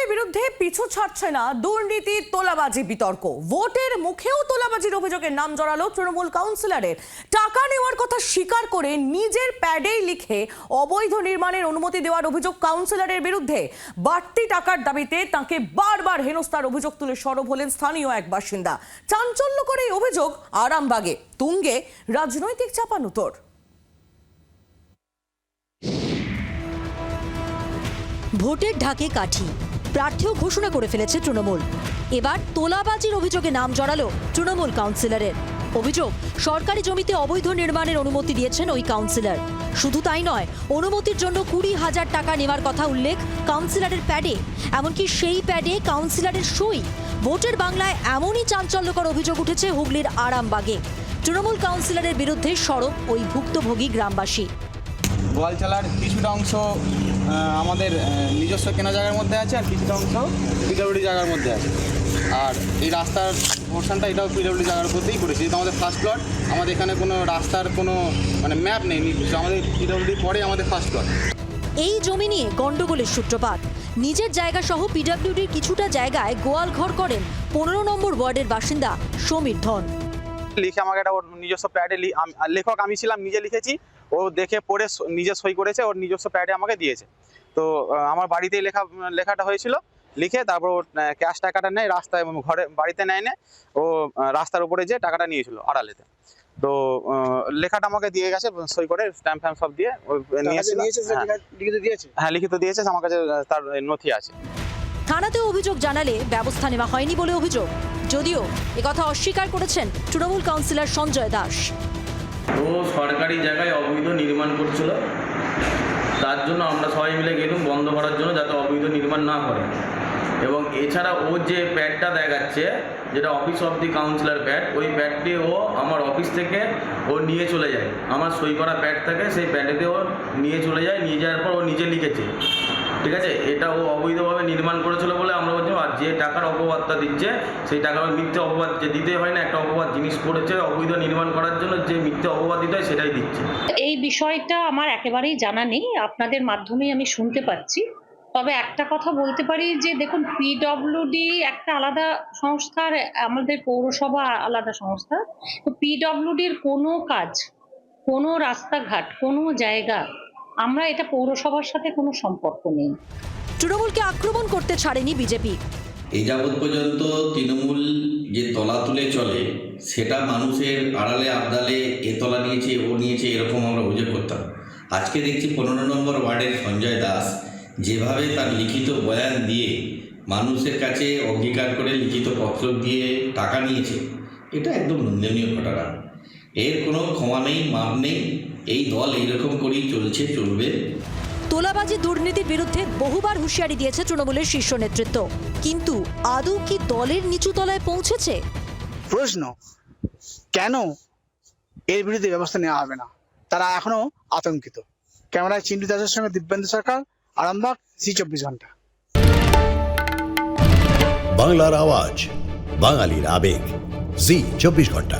তৃণমূলের বিরুদ্ধে পিছু ছাড়ছে না দুর্নীতি তোলাবাজি বিতর্ক। ভোটের মুখেও তোলাবাজির অভিযোগের নাম জড়ালো তৃণমূল কাউন্সিলরের। টাকা নেওয়ার কথা স্বীকার করে নিজের প্যাডেই লিখে অবৈধ নির্মাণের অনুমতি দেওয়ার অভিযোগ কাউন্সিলরের বিরুদ্ধে। বাড়তি টাকার দাবিতে তাকে বারবার হেনস্থার অভিযোগ তুলে সরব হলেন স্থানীয় এক বাসিন্দা। চাঞ্চল্যকর এই অভিযোগ আরামবাগে, তুঙ্গে রাজনৈতিক চাপানুতোর। ভোটের ঢাকে কাঠি, প্রার্থীও ঘোষণা করে ফেলেছে তৃণমূল। এবার তোলাবাজির অভিযোগে নাম জড়ালো তৃণমূল কাউন্সিলরের। অভিযোগ, সরকারি জমিতে অবৈধ নির্মাণের অনুমতি দিয়েছেন ওই কাউন্সিলর। শুধু তাই নয়, অনুমতির জন্য 20,000 টাকা নেওয়ার কথা উল্লেখ কাউন্সিলরের প্যাডে। এমনকি সেই প্যাডে কাউন্সিলরের সই। ভোটের বাংলায় এমনই চাঞ্চল্যকর অভিযোগ উঠেছে হুগলির আরামবাগে। তৃণমূল কাউন্সিলরের বিরুদ্ধে সরব ওই ভুক্তভোগী গ্রামবাসী। গোয়ালচালার কিছুটা অংশ আমাদের নিজস্ব কেনা জায়গার মধ্যে আছে, আর কিছুটা অংশ পিডব্লিউডি জায়গার মধ্যে আছে। আর এই রাস্তার পোর্শনটা এটাও পিডব্লিউডি জায়গার মধ্যেই পড়েছে। যেহেতু আমাদের ফার্স্ট প্লট, আমাদের এখানে কোনো রাস্তার কোনো ম্যাপ নেই, আমাদের পিডব্লিউডি পরে আমাদের ফার্স্ট প্লট। এই জমি নিয়ে গন্ডগোলের সূত্রপাত। নিজের জায়গা সহ পিডব্লিউডির কিছুটা জায়গায় গোয়াল ঘর করেন 15 নম্বর ওয়ার্ডের বাসিন্দা সমীর ধন। লিখে আমাকে একটা ওর নিজস্ব প্যাডে, লেখক আমি ছিলাম, নিজে লিখেছি, ও দেখে পড়ে নিজে সই করেছে, ওর নিজস্ব প্যাডে আমাকে দিয়েছে। তো আমার বাড়িতেই লেখাটা হয়েছিল, লিখে তারপর ও ক্যাশ টাকাটা নেয় রাস্তায়, ঘরে বাড়িতে নেয় না, ও রাস্তার উপরে যে টাকাটা নিয়েছিল আড়ালেতে। তো লেখাটা আমাকে দিয়ে গেছে সই করে, স্ট্যাম্প ফ্যাম্প সব দিয়ে হ্যাঁ লিখিত দিয়েছে, আমার কাছে তার নথি আছে। থানাতেও অভিযোগ জানালে ব্যবস্থা নেওয়া হয়নি বলে অভিযোগ। যদিও একথা অস্বীকার করেছেন তৃণমূল কাউন্সিলর সঞ্জয় দাস। ও সরকারি জায়গায় অবৈধ নির্মাণ করছিল, তার জন্য আমরা সবাই মিলে গেলাম বন্ধ করার জন্য, যাতে অবৈধ নির্মাণ না করে। এবং এছাড়া ও যে প্যাডটা দেখাচ্ছে, যেটা office of the councillor pad, ওই প্যাডটি ও আমার অফিস থেকে ও নিয়ে চলে যায়। আমার সই করা প্যাড থাকে, সেই প্যাডেতে ও নিয়ে চলে যায়। নিয়ে যাওয়ার পর ও নিজে লিখেছে, ঠিক আছে, এটা ও অবৈধভাবে নির্মাণ করেছিল বলে আমরা বলছি। আর যে টাকার অপবাদটা দিচ্ছে, সেই টাকার মিথ্যে অপবাদ যে দিতে হয় না, একটা অপবাদ জিনিস করেছে অবৈধ নির্মাণ করার জন্য, যে মিথ্যে অপবাদ দিতে হয় সেটাই দিচ্ছে। এই বিষয়টা আমার একেবারেই জানা নেই, আপনাদের মাধ্যমেই আমি শুনতে পাচ্ছি। তবে একটা কথা বলতে পারি যে দেখুন, পিডব্লিউডি একটা আলাদা সংস্থা, আমাদের পৌরসভা আলাদা সংস্থা। তো পিডব্লিউডির কোনো কাজ, কোনো রাস্তাঘাট, কোনো জায়গা, আমরা এটা পৌরসভার সাথে কোনো সম্পর্ক নেই। তৃণমূলকে আক্রমণ করতে ছাড়েনি বিজেপি। এই যাবৎ পর্যন্ত তৃণমূল যে তলা তুলে চলে, সেটা মানুষের আড়ালে আবদালে এ তলা নিয়েছে, ও নিয়েছে, এরকম আমরা অভিযোগ করতাম। আজকে দেখছি 15 নম্বর ওয়ার্ডের সঞ্জয় দাস যেভাবে তার লিখিত বয়ান দিয়ে মানুষের কাছে অঙ্গীকার করে লিখিত পত্র দিয়ে টাকা নিয়েছে, এটা একদম নিন্দনীয় ঘটনা। এর কোনো ক্ষমা নেই, মাপ নেই। এই দল এইরকম করেই চলবে। তোলাবাজি দুর্নীতির বিরুদ্ধে বহুবার হুঁশিয়ারি দিয়েছে তৃণমূলের শীর্ষ নেতৃত্ব, কিন্তু আদৌ কি দলের নিচু তলায় পৌঁছেছে? প্রশ্ন, কেন এর বিরুদ্ধে ব্যবস্থা নেওয়া হবে না? তারা এখনো আতঙ্কিত। ক্যামেরায় চিন্টু দাসের সঙ্গে দিব্যেন্দু সরকার, আরামবাগ, জি24 ঘন্টা। বাংলার আওয়াজ, বাঙালির আবেগ, জি24 ঘন্টা।